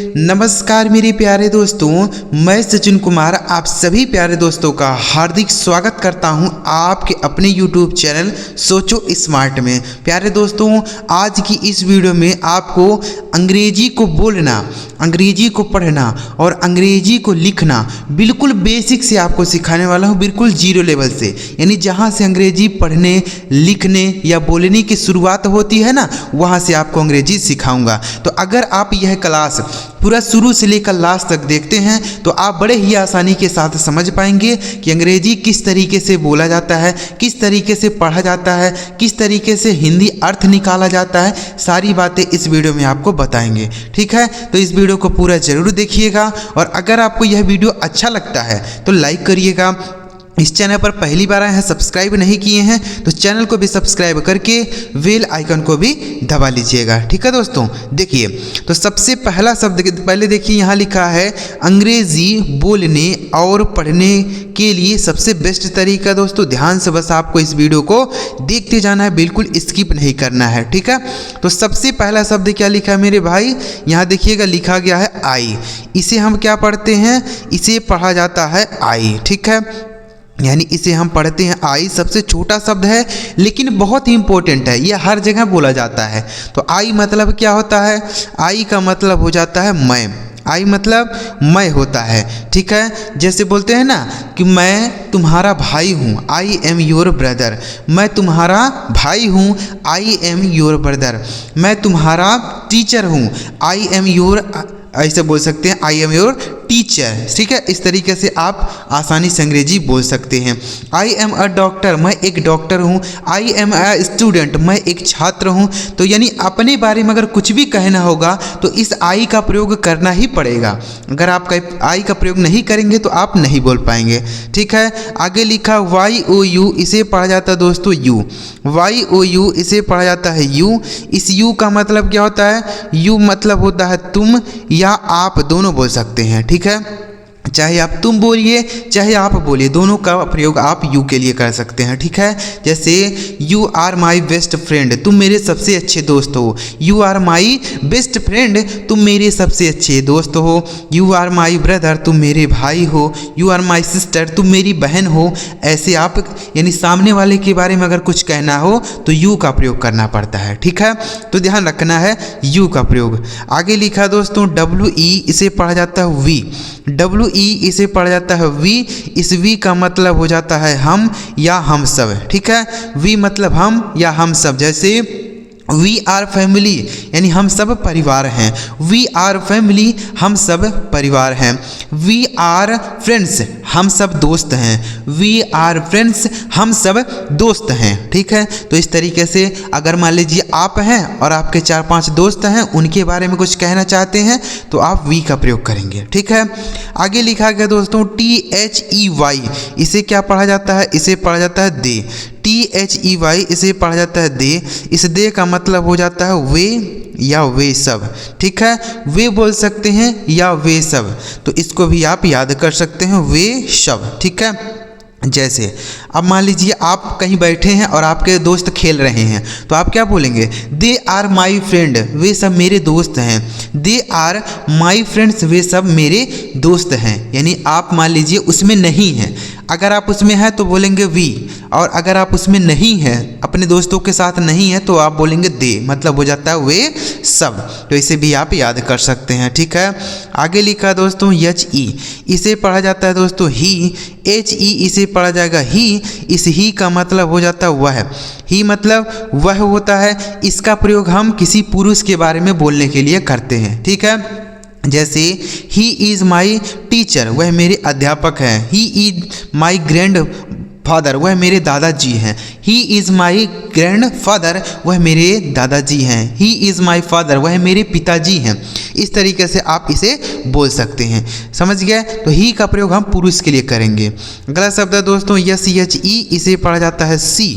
नमस्कार मेरे प्यारे दोस्तों, मैं सचिन कुमार आप सभी प्यारे दोस्तों का हार्दिक स्वागत करता हूं आपके अपने YouTube चैनल सोचो स्मार्ट में। प्यारे दोस्तों, आज की इस वीडियो में आपको अंग्रेजी को बोलना, अंग्रेजी को पढ़ना और अंग्रेजी को लिखना बिल्कुल बेसिक से आपको सिखाने वाला हूं, बिल्कुल जीरो लेवल से, यानी जहां से अंग्रेजी पढ़ने, लिखने या बोलने की शुरुआत होती है ना, वहां से आपको अंग्रेजी सिखाऊंगा। तो अगर आप यह क्लास पूरा शुरू से लेकर लास्ट तक देखते हैं तो आप बड़े ही आसानी के साथ समझ पाएंगे कि अंग्रेजी किस तरीके से बोला जाता है, किस तरीके से पढ़ा जाता है, किस तरीके से हिंदी अर्थ निकाला जाता है। सारी बातें इस वीडियो में आपको बताएंगे, ठीक है। तो इस वीडियो को पूरा ज़रूर देखिएगा और अगर आपको यह वीडियो अच्छा लगता है तो लाइक करिएगा। इस चैनल पर पहली बार आए हैं, सब्सक्राइब नहीं किए हैं तो चैनल को भी सब्सक्राइब करके बेल आइकन को भी दबा लीजिएगा, ठीक है दोस्तों। देखिए, तो सबसे पहला शब्द पहले देखिए, यहाँ लिखा है अंग्रेजी बोलने और पढ़ने के लिए सबसे बेस्ट तरीका। दोस्तों ध्यान से बस आपको इस वीडियो को देखते जाना है, बिल्कुल स्किप नहीं करना है, ठीक है। तो सबसे पहला शब्द क्या लिखा है मेरे भाई, यहाँ देखिएगा लिखा गया है आई। इसे हम क्या पढ़ते हैं, इसे पढ़ा जाता है आई, ठीक है, यानी इसे हम पढ़ते हैं आई। सबसे छोटा शब्द है लेकिन बहुत ही इंपॉर्टेंट है, यह हर जगह बोला जाता है। तो आई मतलब क्या होता है, आई का मतलब हो जाता है मैं। आई मतलब मैं होता है, ठीक है। जैसे बोलते हैं ना कि मैं तुम्हारा भाई हूँ, आई एम योर ब्रदर। मैं तुम्हारा भाई हूँ, आई एम योर ब्रदर। मैं तुम्हारा टीचर हूँ, आई एम योर, ऐसे बोल सकते हैं आई एम योर टीचर, ठीक है। इस तरीके से आप आसानी से अंग्रेजी बोल सकते हैं। आई एम अ डॉक्टर, मैं एक डॉक्टर हूँ। आई एम अ स्टूडेंट, मैं एक छात्र हूँ। तो यानी अपने बारे में अगर कुछ भी कहना होगा तो इस आई का प्रयोग करना ही पड़ेगा। अगर आप आई का प्रयोग नहीं करेंगे तो आप नहीं बोल पाएंगे, ठीक है। आगे लिखा वाई ओ यू, इसे पढ़ा जाता है दोस्तों यू। वाई ओ यू, इसे पढ़ा जाता है यू। इस यू का मतलब क्या होता है, यू मतलब होता है तुम या आप, दोनों बोल सकते हैं, ठीक है। चाहे आप तुम बोलिए चाहे आप बोलिए, दोनों का प्रयोग आप यू के लिए कर सकते हैं, ठीक है। जैसे you are my best friend, तुम मेरे सबसे अच्छे दोस्त हो। You are my best friend, तुम मेरे सबसे अच्छे दोस्त हो। यू आर माई ब्रदर, तुम मेरे भाई हो। यू आर माई सिस्टर, तुम मेरी बहन हो। ऐसे आप यानी सामने वाले के बारे में अगर कुछ कहना हो तो यू का प्रयोग करना पड़ता है, ठीक है। तो ध्यान रखना है यू का प्रयोग। आगे लिखा दोस्तों डब्ल्यू ई, इसे पढ़ा जाता है वी। डब्ल्यू ई, इसे पढ़ा जाता है वी। इस वी का मतलब हो जाता है हम या हम सब, ठीक है। वी मतलब हम या हम सब। जैसे वी आर फैमिली, यानी हम सब परिवार हैं। वी आर फैमिली, हम सब परिवार हैं। वी आर फ्रेंड्स, हम सब दोस्त हैं। वी आर फ्रेंड्स, हम सब दोस्त हैं, ठीक है। तो इस तरीके से अगर मान लीजिए आप हैं और आपके 4-5 दोस्त हैं, उनके बारे में कुछ कहना चाहते हैं तो आप वी का प्रयोग करेंगे, ठीक है। आगे लिखा गया दोस्तों THEY, इसे क्या पढ़ा जाता है, इसे पढ़ा जाता है दे। THEY, इसे पढ़ा जाता है दे। इस दे का मतलब हो जाता है वे या वे सब, ठीक है। वे बोल सकते हैं या वे सब, तो इसको भी आप याद कर सकते हैं, वे सब, ठीक है। जैसे अब मान लीजिए आप कहीं बैठे हैं और आपके दोस्त खेल रहे हैं तो आप क्या बोलेंगे, दे आर माई फ्रेंड, वे सब मेरे दोस्त हैं। दे आर माई फ्रेंड्स, वे सब मेरे दोस्त हैं। यानी आप मान लीजिए उसमें नहीं हैं, अगर आप उसमें हैं तो बोलेंगे वी, और अगर आप उसमें नहीं हैं, अपने दोस्तों के साथ नहीं हैं, तो आप बोलेंगे दे, मतलब हो जाता है वे सब। तो इसे भी आप याद कर सकते हैं, ठीक है। आगे लिखा दोस्तों HE, इसे पढ़ा जाता है दोस्तों ही। HE, इसे पढ़ा जाएगा ही। इस ही का मतलब हो जाता है वह। ही मतलब वह होता है। इसका प्रयोग हम किसी पुरुष के बारे में बोलने के लिए करते हैं, ठीक है। जैसे ही इज़ माई टीचर, वह मेरे अध्यापक हैं। He is my grand father, वह मेरे दादाजी हैं। He is my grand father, वह मेरे दादाजी हैं। ही इज़ माई फादर, वह मेरे पिताजी हैं। इस तरीके से आप इसे बोल सकते हैं, समझ गए। तो ही का प्रयोग हम पुरुष के लिए करेंगे। अगला शब्द है दोस्तों SHE, इसे पढ़ा जाता है सी।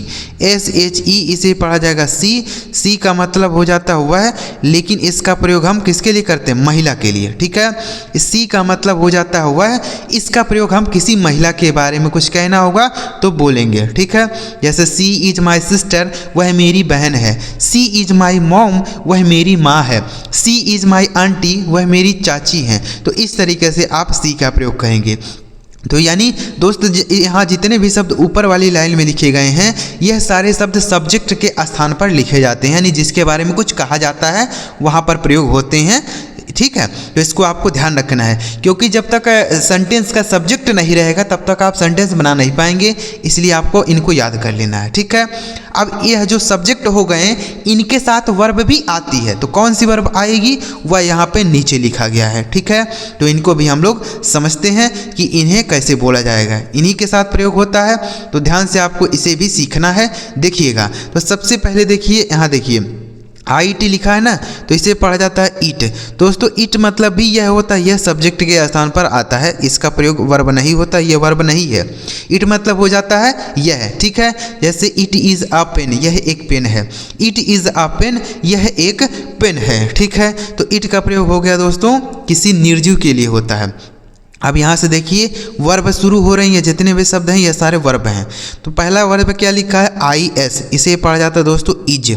SHE, इसे पढ़ा जाएगा सी। सी का मतलब हो जाता है वह, लेकिन इसका प्रयोग हम किसके लिए करते हैं, महिला के लिए, ठीक है। सी का मतलब हो जाता है वह, इसका प्रयोग हम किसी महिला के बारे में कुछ कहना होगा तो बोलेंगे, ठीक है। जैसे सी इज माई सिस्टर, वह मेरी बहन है। सी इज माई मॉम, वह मेरी माँ है। सी इज माई आंटी, वह मेरी चाची हैं। तो इस तरीके से आप सी का प्रयोग कहेंगे। तो यानी दोस्त यहाँ जितने भी शब्द ऊपर वाली लाइन में लिखे गए हैं, यह सारे शब्द सब्जेक्ट के स्थान पर लिखे जाते हैं, यानी जिसके बारे में कुछ कहा जाता है वहाँ पर प्रयोग होते हैं, ठीक है। तो इसको आपको ध्यान रखना है, क्योंकि जब तक सेंटेंस का सब्जेक्ट नहीं रहेगा तब तक आप सेंटेंस बना नहीं पाएंगे, इसलिए आपको इनको याद कर लेना है, ठीक है। अब यह जो सब्जेक्ट हो गए इनके साथ वर्ब भी आती है, तो कौन सी वर्ब आएगी वह यहाँ पे नीचे लिखा गया है, ठीक है। तो इनको भी हम लोग समझते हैं कि इन्हें कैसे बोला जाएगा, इन्हीं के साथ प्रयोग होता है, तो ध्यान से आपको इसे भी सीखना है। देखिएगा, तो सबसे पहले देखिए, यहाँ देखिए IT लिखा है ना, तो इसे पढ़ा जाता है ईट। दोस्तों ईट मतलब भी यह होता है, यह सब्जेक्ट के स्थान पर आता है, इसका प्रयोग वर्ब नहीं होता, यह वर्ब नहीं है। ईट मतलब हो जाता है यह, ठीक है। जैसे इट इज़ अ पेन, यह एक पेन है। इट इज़ अ पेन, यह एक पेन है, ठीक है। तो ईट का प्रयोग हो गया दोस्तों किसी निर्जीव के लिए होता है। अब यहाँ से देखिए वर्ब शुरू हो रही है, जितने भी शब्द हैं ये सारे वर्ब हैं। तो पहला वर्ब क्या लिखा है IS, इसे पढ़ा जाता है दोस्तों इज।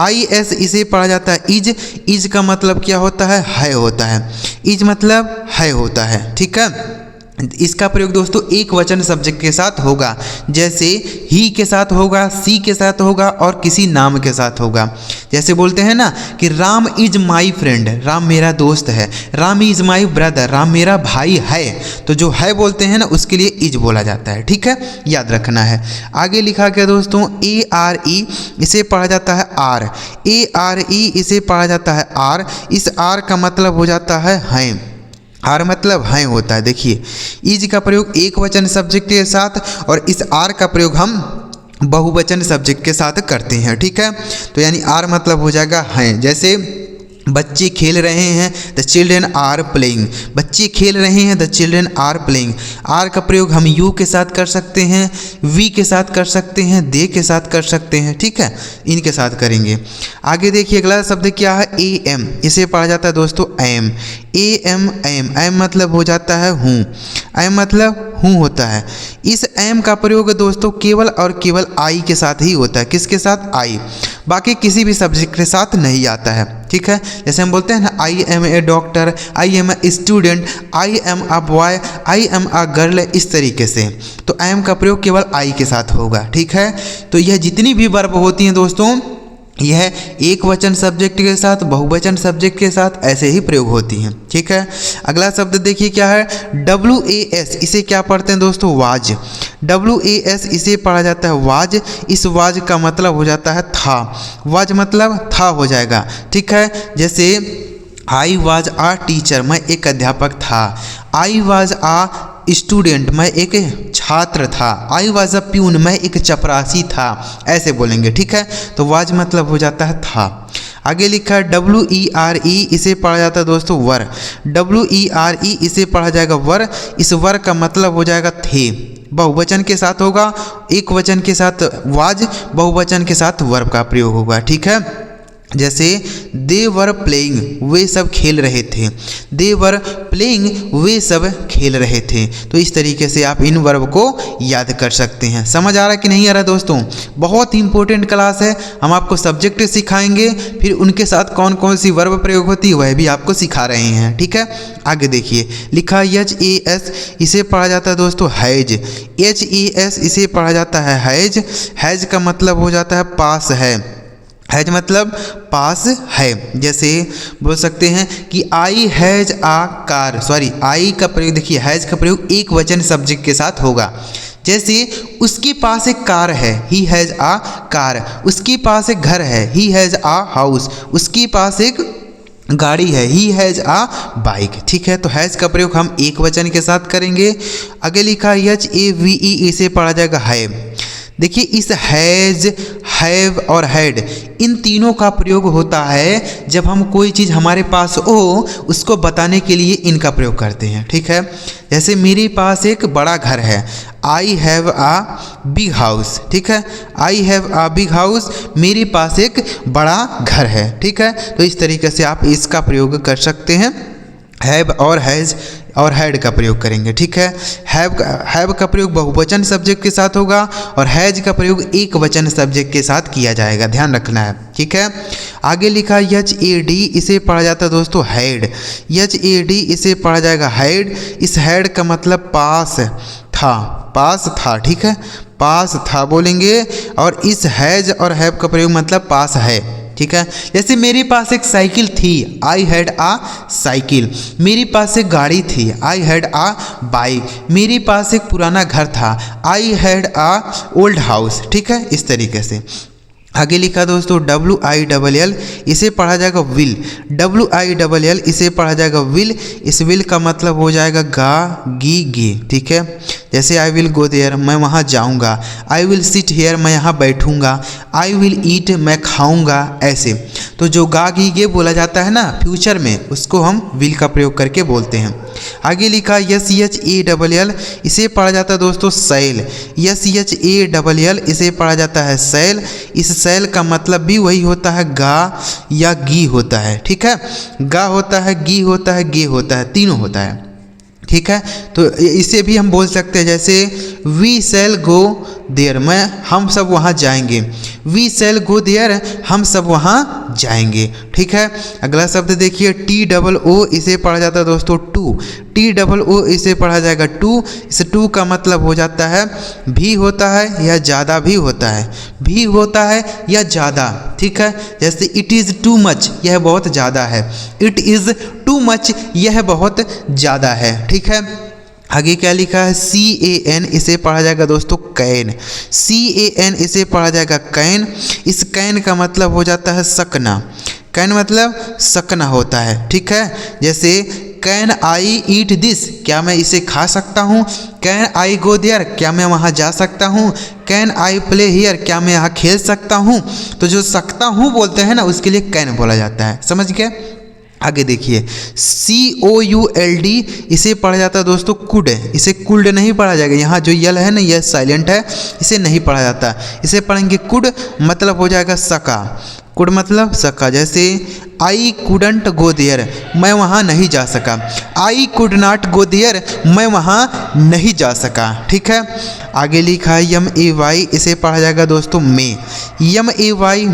IS इसे पढ़ा जाता है इज। इज का मतलब क्या होता है होता है। इज मतलब है होता है, ठीक है। इसका प्रयोग दोस्तों एक वचन सब्जेक्ट के साथ होगा, जैसे ही के साथ होगा, सी के साथ होगा और किसी नाम के साथ होगा। जैसे बोलते हैं ना कि Ram is my friend, Ram मेरा दोस्त है। Ram is my brother, Ram मेरा भाई है। तो जो है बोलते हैं ना उसके लिए इज बोला जाता है, ठीक है, याद रखना है। आगे लिखा गया दोस्तों ARE, इसे पढ़ा जाता है आर। ARE इसे पढ़ा जाता है आर। इस आर का मतलब हो जाता है हैं, आर मतलब हैं होता है। देखिए इज का प्रयोग एक वचन सब्जेक्ट के साथ और इस आर का प्रयोग हम बहुवचन सब्जेक्ट के साथ करते हैं, ठीक है। तो यानी आर मतलब हो जाएगा हैं। जैसे बच्चे खेल रहे हैं, द चिल्ड्रेन आर प्लेइंग। बच्चे खेल रहे हैं, the children are playing. Are का प्रयोग हम यू के साथ कर सकते हैं, वी के साथ कर सकते हैं, दे के साथ कर सकते हैं, ठीक है, इनके साथ करेंगे। आगे देखिए अगला शब्द क्या है AM, इसे पढ़ा जाता है दोस्तों एम। एम मतलब हो जाता है हूँ। एम मतलब हूँ होता है। इस एम का प्रयोग दोस्तों केवल और केवल आई के साथ ही होता है। किसके साथ? आई, बाकी किसी भी सब्जेक्ट के साथ नहीं आता है, ठीक है। जैसे हम बोलते हैं ना I am a doctor, I am a student, I am a boy, I am a girl, इस तरीके से। तो एम का प्रयोग केवल आई के साथ होगा, ठीक है। तो यह जितनी भी वर्ब होती हैं दोस्तों, यह एक वचन सब्जेक्ट के साथ, बहुवचन सब्जेक्ट के साथ ऐसे ही प्रयोग होती हैं, ठीक है। अगला शब्द देखिए क्या है WAS, इसे क्या पढ़ते हैं दोस्तों? वाज। WAS इसे पढ़ा जाता है वाज। इस वाज का मतलब हो जाता है था। वाज मतलब था हो जाएगा, ठीक है। जैसे आई वाज आ टीचर, मैं एक अध्यापक था। आई वाज आ स्टूडेंट, मैं एक छात्र था। आई वाज अ प्यून, मैं एक चपरासी था, ऐसे बोलेंगे, ठीक है। तो वाज मतलब हो जाता है था। आगे लिखा है WERE, इसे पढ़ा जाता है दोस्तों वर। WERE इसे पढ़ा जाएगा वर। इस वर का मतलब हो जाएगा थे। बहुवचन के साथ होगा, एक वचन के साथ वाज, बहुवचन के साथ वर्ब का प्रयोग होगा, ठीक है। जैसे दे वर प्लेइंग, वे सब खेल रहे थे। दे वर प्लेइंग, वे सब खेल रहे थे। तो इस तरीके से आप इन वर्ब को याद कर सकते हैं। समझ आ रहा कि नहीं आ रहा दोस्तों? बहुत ही इंपॉर्टेंट क्लास है। हम आपको सब्जेक्ट सिखाएंगे, फिर उनके साथ कौन कौन सी वर्ब प्रयोग होती है वह भी आपको सिखा रहे हैं, ठीक है। आगे देखिए लिखा HAS, इसे पढ़ा जाता है दोस्तों हैज। HAS इसे पढ़ा जाता है हैज। हैज का मतलब हो जाता है पास है। हैज मतलब पास है। जैसे बोल सकते हैं कि I has a car, sorry I का प्रयोग देखिए, हैज का प्रयोग एक वचन सब्जेक्ट के साथ होगा। जैसे उसके पास एक कार है, ही हैज आ कार। उसके पास एक घर है, ही हैज आ हाउस। उसके पास एक गाड़ी है, ही हैज आ बाइक, ठीक है। तो हैज का प्रयोग हम एक वचन के साथ करेंगे। आगे लिखा HAVE, इसे पढ़ा जाएगा है। देखिए इस हैज, हैव और हैड, इन तीनों का प्रयोग होता है जब हम कोई चीज़ हमारे पास हो उसको बताने के लिए इनका प्रयोग करते हैं, ठीक है। जैसे मेरे पास एक बड़ा घर है, I have a big house, ठीक है। I have a big house, मेरे पास एक बड़ा घर है, ठीक है। तो इस तरीके से आप इसका प्रयोग कर सकते हैं। हैव और हैज और हैड का प्रयोग करेंगे। ठीक है, हैव का प्रयोग बहुवचन सब्जेक्ट के साथ होगा और हैज का प्रयोग एक वचन सब्जेक्ट के साथ किया जाएगा, ध्यान रखना है। ठीक है, आगे लिखा HAD, इसे पढ़ा जाता है दोस्तों हैड। HAD इसे पढ़ा जाएगा हैड। इस हैड का मतलब पास था, पास था। ठीक है, पास था बोलेंगे। और इस हैज और हैव का प्रयोग मतलब पास है। ठीक है, जैसे मेरे पास एक साइकिल थी, आई हैड आ साइकिल। मेरे पास एक गाड़ी थी, आई हैड आ बाइक। मेरे पास एक पुराना घर था, I had a old house. ठीक है, इस तरीके से। आगे लिखा दोस्तों WILL, इसे पढ़ा जाएगा विल। WILL इसे पढ़ा जाएगा विल। इस विल का मतलब हो जाएगा गा गी गे। ठीक है, जैसे आई विल गो देयर, मैं वहाँ जाऊँगा। आई विल सिट हेयर, मैं यहाँ बैठूँगा। आई विल ईट, मैं खाऊँगा। ऐसे तो जो गा गी गे बोला जाता है ना फ्यूचर में, उसको हम विल का प्रयोग करके बोलते हैं। आगे लिखा SHALL, इसे पढ़ा जाता है दोस्तों सैल। SHALL इसे पढ़ा जाता है सैल। इस सैल का मतलब भी वही होता है गा या गी होता है। ठीक है, गा होता है, गी होता है, गे होता है, तीनों होता है। ठीक है, तो इसे भी हम बोल सकते हैं जैसे वी शैल गो देयर, हम सब वहाँ जाएंगे। वी शैल गो देयर, हम सब वहाँ जाएंगे। ठीक है, अगला शब्द देखिए TOO, इसे पढ़ा जाता है दोस्तों टू। TOO इसे पढ़ा जाएगा टू। इस टू का मतलब हो जाता है भी होता है या ज़्यादा भी होता है, भी होता है या ज़्यादा। ठीक है, जैसे इट इज़ टू मच, यह बहुत ज़्यादा है। इट इज़ टू मच, यह बहुत ज़्यादा है। ठीक है, आगे क्या लिखा है CAN, इसे पढ़ा जाएगा दोस्तों कैन। CAN इसे पढ़ा जाएगा कैन। इस कैन का मतलब हो जाता है सकना। कैन मतलब सकना होता है। ठीक है, जैसे कैन आई ईट दिस, क्या मैं इसे खा सकता हूँ। कैन आई गो देयर, क्या मैं वहाँ जा सकता हूँ। कैन आई प्ले हियर, क्या मैं यहाँ खेल सकता हूँ। तो जो सकता हूँ बोलते हैं ना, उसके लिए कैन बोला जाता है। समझ गए। आगे देखिए COULD, इसे पढ़ा जाता है दोस्तों कुड। इसे कुल्ड नहीं पढ़ा जाएगा, यहाँ जो यल है ना यह साइलेंट है, इसे नहीं पढ़ा जाता। इसे पढ़ेंगे कुड, मतलब हो जाएगा सका। कुड मतलब सका। जैसे आई कुडंट गो देयर, मैं वहाँ नहीं जा सका। I could not go there, मैं वहाँ नहीं जा सका। ठीक है, आगे लिखा है MAY, इसे पढ़ा जाएगा दोस्तों मे। MAY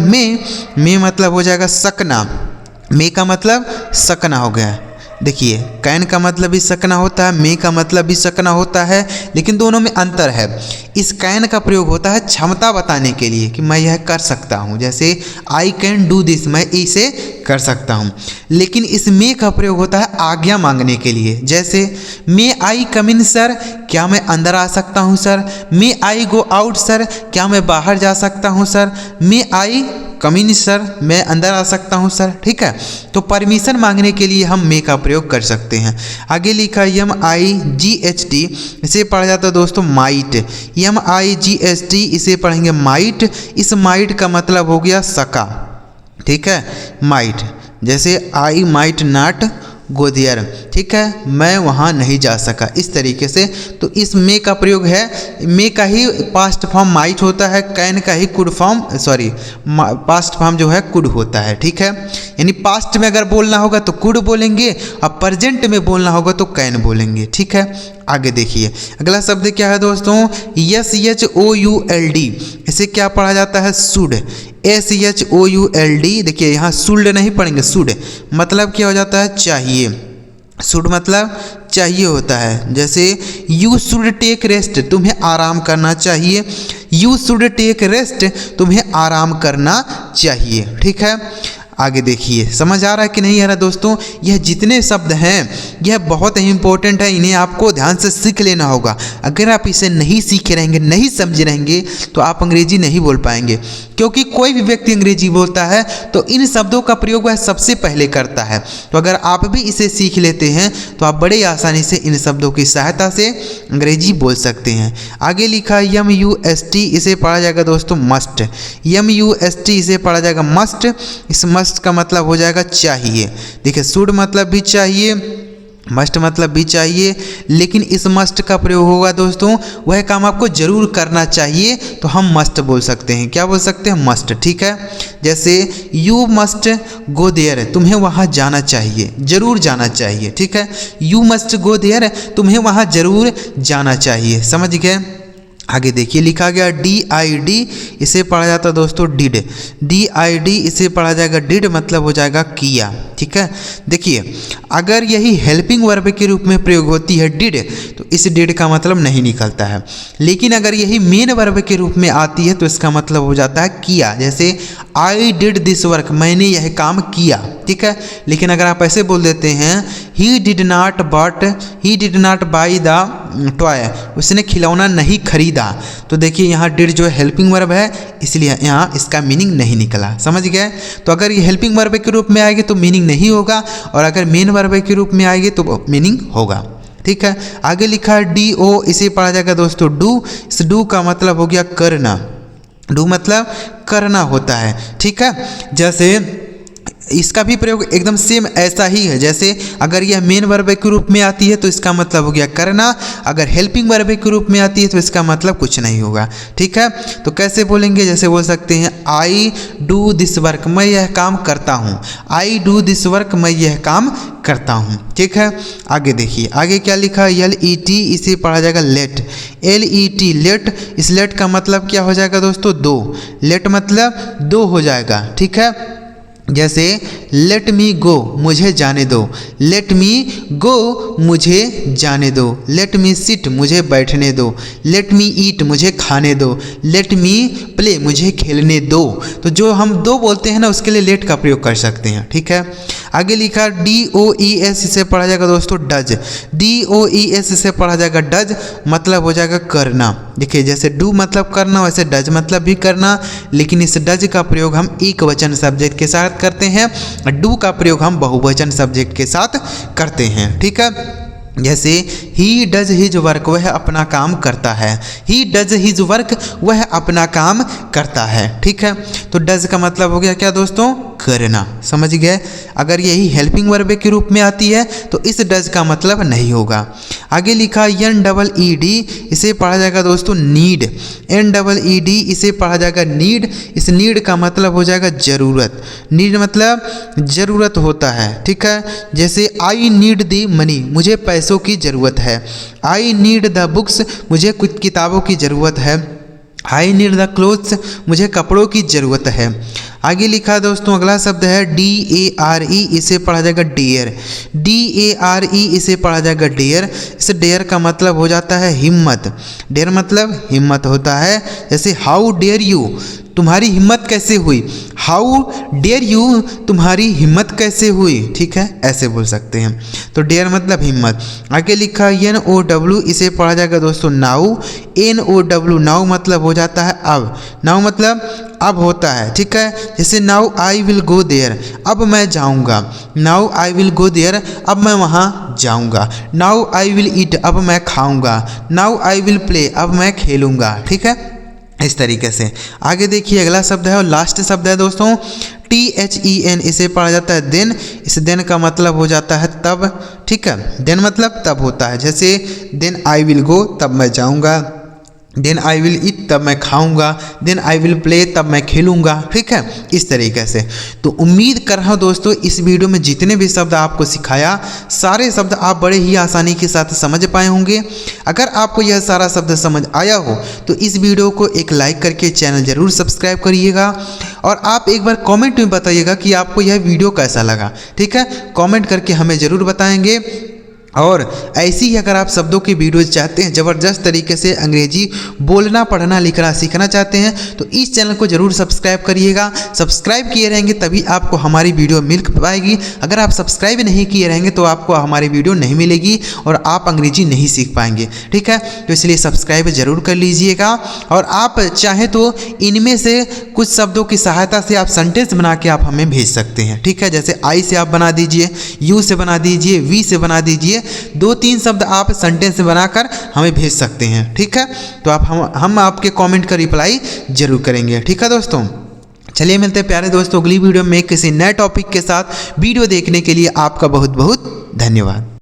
मे मतलब हो जाएगा सकना। मे का मतलब सकना हो गया। देखिए कैन का मतलब भी सकना होता है, मे का मतलब भी सकना होता है, लेकिन दोनों में अंतर है। इस कैन का प्रयोग होता है क्षमता बताने के लिए कि मैं यह कर सकता हूँ, जैसे आई कैन डू दिस, मैं इसे कर सकता हूँ। लेकिन इस मे का प्रयोग होता है आज्ञा मांगने के लिए, जैसे मे आई कम इन सर, क्या मैं अंदर आ सकता हूँ सर। मे आई गो आउट सर, क्या मैं बाहर जा सकता हूँ सर। मे आई कम इन सर, मैं अंदर आ सकता हूँ सर। ठीक है, तो परमिशन मांगने के लिए हम मे का प्रयोग कर सकते हैं। आगे लिखा MIGHT, इसे पढ़ा जाता है दोस्तों माइट। MIGHT इसे पढ़ेंगे माइट। इस माइट का मतलब हो गया सका। ठीक है, माइट, जैसे I might not go there. ठीक है, मैं वहाँ नहीं जा सका, इस तरीके से। तो इस मे का प्रयोग है, मे का ही पास्ट फॉर्म माइट होता है, कैन का he could form, sorry past form जो है कुड होता है। ठीक है, यानी पास्ट में अगर बोलना होगा तो कुड बोलेंगे और प्रेजेंट में बोलना होगा तो कैन बोलेंगे। ठीक है, आगे देखिए अगला शब्द क्या है दोस्तों SHOULD, इसे क्या पढ़ा जाता है शुड। SHOULD, देखिए यहाँ शुल्ड नहीं पढ़ेंगे, शुड मतलब क्या हो जाता है चाहिए। शुड मतलब चाहिए होता है, जैसे यू शुड टेक रेस्ट, तुम्हें आराम करना चाहिए। यू शुड टेक रेस्ट, तुम्हें आराम करना चाहिए। ठीक है, आगे देखिए समझ आ रहा है कि नहीं आ रहा दोस्तों। यह जितने शब्द हैं यह बहुत ही इंपॉर्टेंट है, इन्हें आपको ध्यान से सीख लेना होगा। अगर आप इसे नहीं सीखे रहेंगे, नहीं समझे रहेंगे तो आप अंग्रेजी नहीं बोल पाएंगे, क्योंकि कोई भी व्यक्ति अंग्रेजी बोलता है तो इन शब्दों का प्रयोग वह सबसे पहले करता है। तो अगर आप भी इसे सीख लेते हैं तो आप बड़े आसानी से इन शब्दों की सहायता से अंग्रेजी बोल सकते हैं। आगे लिखा MUST, इसे पढ़ा जाएगा दोस्तों मस्ट। MUST इसे पढ़ा जाएगा मस्ट। इस मस्ट का मतलब हो जाएगा चाहिए। देखिए शुड मतलब भी चाहिए मस्ट मतलब भी चाहिए, लेकिन इस मस्ट का प्रयोग होगा दोस्तों वह काम आपको जरूर करना चाहिए, तो हम मस्ट बोल सकते हैं। क्या बोल सकते हैं? मस्ट। ठीक है, जैसे यू मस्ट गो देयर, तुम्हें वहाँ जाना चाहिए, जरूर जाना चाहिए। ठीक है, यू मस्ट गो देयर, तुम्हें वहाँ जरूर जाना चाहिए। समझ गए? आगे देखिए लिखा गया DID, इसे पढ़ा जाता है दोस्तों डिड। DID इसे पढ़ा जाएगा डिड, मतलब हो जाएगा किया। ठीक है, देखिए अगर यही हेल्पिंग वर्ब के रूप में प्रयोग होती है डिड, तो इस डिड का मतलब नहीं निकलता है। लेकिन अगर यही मेन वर्ब के रूप में आती है तो इसका मतलब हो जाता है किया। जैसे आई डिड दिस वर्क, मैंने यह काम किया। ठीक है, लेकिन अगर आप ऐसे बोल देते हैं he did not by the toy, उसने खिलौना नहीं खरीदा, तो देखिए यहाँ डिड जो हेल्पिंग वर्ब है, इसलिए यहाँ इसका मीनिंग नहीं निकला। समझ गए? तो अगर ये हेल्पिंग वर्ब के रूप में आएगी तो मीनिंग नहीं होगा, और अगर मेन वर्ब के रूप में आएगी तो मीनिंग होगा। ठीक है, आगे लिखा है DO, इसे पढ़ा जाएगा दोस्तों डू। इस डू का मतलब हो गया करना। डू मतलब करना होता है। ठीक है, जैसे इसका भी प्रयोग एकदम सेम ऐसा ही है। जैसे अगर यह मेन वर्ब के रूप में आती है तो इसका मतलब हो गया करना, अगर हेल्पिंग वर्ब के रूप में आती है तो इसका मतलब कुछ नहीं होगा। ठीक है, तो कैसे बोलेंगे? जैसे बोल सकते हैं आई डू दिस वर्क, मैं यह काम करता हूँ। आई डू दिस वर्क, मैं यह काम करता हूँ। ठीक है, आगे देखिए आगे क्या लिखा है LET, इसे पढ़ा जाएगा लेट। LET लेट, इस लेट का मतलब क्या हो जाएगा दोस्तों? दो। लेट मतलब दो हो जाएगा। ठीक है, जैसे लेट मी गो, मुझे जाने दो। लेट मी गो, मुझे जाने दो। लेट मी सिट, मुझे बैठने दो। लेट मी ईट, मुझे खाने दो। लेट मी प्ले, मुझे खेलने दो। तो जो हम दो बोलते हैं ना, उसके लिए लेट का प्रयोग कर सकते हैं। ठीक है, आगे लिखा DOES, इसे पढ़ा जाएगा दोस्तों डज। DOES इसे पढ़ा जाएगा डज, मतलब हो जाएगा करना। देखिए जैसे डू मतलब करना, वैसे डज मतलब भी करना, लेकिन इस डज का प्रयोग हम एक वचन सब्जेक्ट के साथ करते हैं, डू का प्रयोग हम बहुवचन सब्जेक्ट के साथ करते हैं। ठीक है, जैसे ही डज हिज वर्क, वह अपना काम करता है। ही डज हिज वर्क, वह अपना काम करता है। ठीक है, तो डज का मतलब हो गया क्या दोस्तों? करना। समझ गए? अगर यही हेल्पिंग वर्ब के रूप में आती है तो इस डज का मतलब नहीं होगा। आगे लिखा NEED, इसे पढ़ा जाएगा दोस्तों नीड। NEED, इसे पढ़ा जाएगा नीड। इस नीड का मतलब हो जाएगा जरूरत। नीड मतलब जरूरत होता है। ठीक है, जैसे आई नीड द मनी, मुझे पैसों की ज़रूरत है। आई नीड द बुक्स, मुझे कुछ किताबों की ज़रूरत है। आई नीड द क्लोथ्स, मुझे कपड़ों की ज़रूरत है। आगे लिखा दोस्तों अगला शब्द है DARE, इसे पढ़ा जाएगा डेयर। DARE, इसे पढ़ा जाएगा डेयर। इस डेयर का मतलब हो जाता है हिम्मत। डेयर मतलब हिम्मत होता है। जैसे हाउ डेयर यू, तुम्हारी हिम्मत कैसे हुई। हाउ डेयर यू, तुम्हारी हिम्मत कैसे हुई। ठीक है, ऐसे बोल सकते हैं। तो डेयर मतलब हिम्मत। आगे लिखा NOW, इसे पढ़ा जाएगा दोस्तों नाउ। NOW, नाउ मतलब हो जाता है अब। नाउ मतलब अब होता है। ठीक है, जैसे now I will go there, अब मैं जाऊंगा। Now I will go there, अब मैं वहाँ जाऊंगा। नाउ आई विल ईट, अब मैं खाऊंगा। नाउ आई विल प्ले, अब मैं खेलूंगा। ठीक है, इस तरीके से। आगे देखिए अगला शब्द है और लास्ट शब्द है दोस्तों THEN, इसे पढ़ा जाता है देन। इस देन का मतलब हो जाता है तब। ठीक है, देन मतलब तब होता है। जैसे देन आई विल गो, तब मैं जाऊंगा। देन आई विल ईट, तब मैं खाऊंगा। देन आई विल प्ले, तब मैं खेलूंगा। ठीक है, इस तरीके से। तो उम्मीद कर रहा हूँ दोस्तों इस वीडियो में जितने भी शब्द आपको सिखाया, सारे शब्द आप बड़े ही आसानी के साथ समझ पाए होंगे। अगर आपको यह सारा शब्द समझ आया हो तो इस वीडियो को एक लाइक करके चैनल ज़रूर सब्सक्राइब करिएगा, और आप एक बार कमेंट में बताइएगा कि आपको यह वीडियो कैसा लगा। ठीक है, कमेंट करके हमें ज़रूर बताएंगे। और ऐसी ही अगर आप शब्दों की वीडियोज चाहते हैं, ज़बरदस्त तरीके से अंग्रेजी बोलना पढ़ना लिखना सीखना चाहते हैं, तो इस चैनल को ज़रूर सब्सक्राइब करिएगा। सब्सक्राइब किए रहेंगे तभी आपको हमारी वीडियो मिल पाएगी। अगर आप सब्सक्राइब नहीं किए रहेंगे तो आपको हमारी वीडियो नहीं मिलेगी और आप अंग्रेजी नहीं सीख पाएंगे। ठीक है, तो इसलिए सब्सक्राइब ज़रूर कर लीजिएगा। और आप चाहें तो इनमें से कुछ शब्दों की सहायता से आप सेंटेंस बना के आप हमें भेज सकते हैं। ठीक है, जैसे आई से आप बना दीजिए, यू से बना दीजिए, वी से बना दीजिए। 2-3 शब्द आप सेंटेंस बनाकर हमें भेज सकते हैं। ठीक है, तो हम आपके कमेंट का रिप्लाई जरूर करेंगे। ठीक है दोस्तों, चलिए मिलते हैं प्यारे दोस्तों अगली वीडियो में किसी नए टॉपिक के साथ। वीडियो देखने के लिए आपका बहुत बहुत धन्यवाद।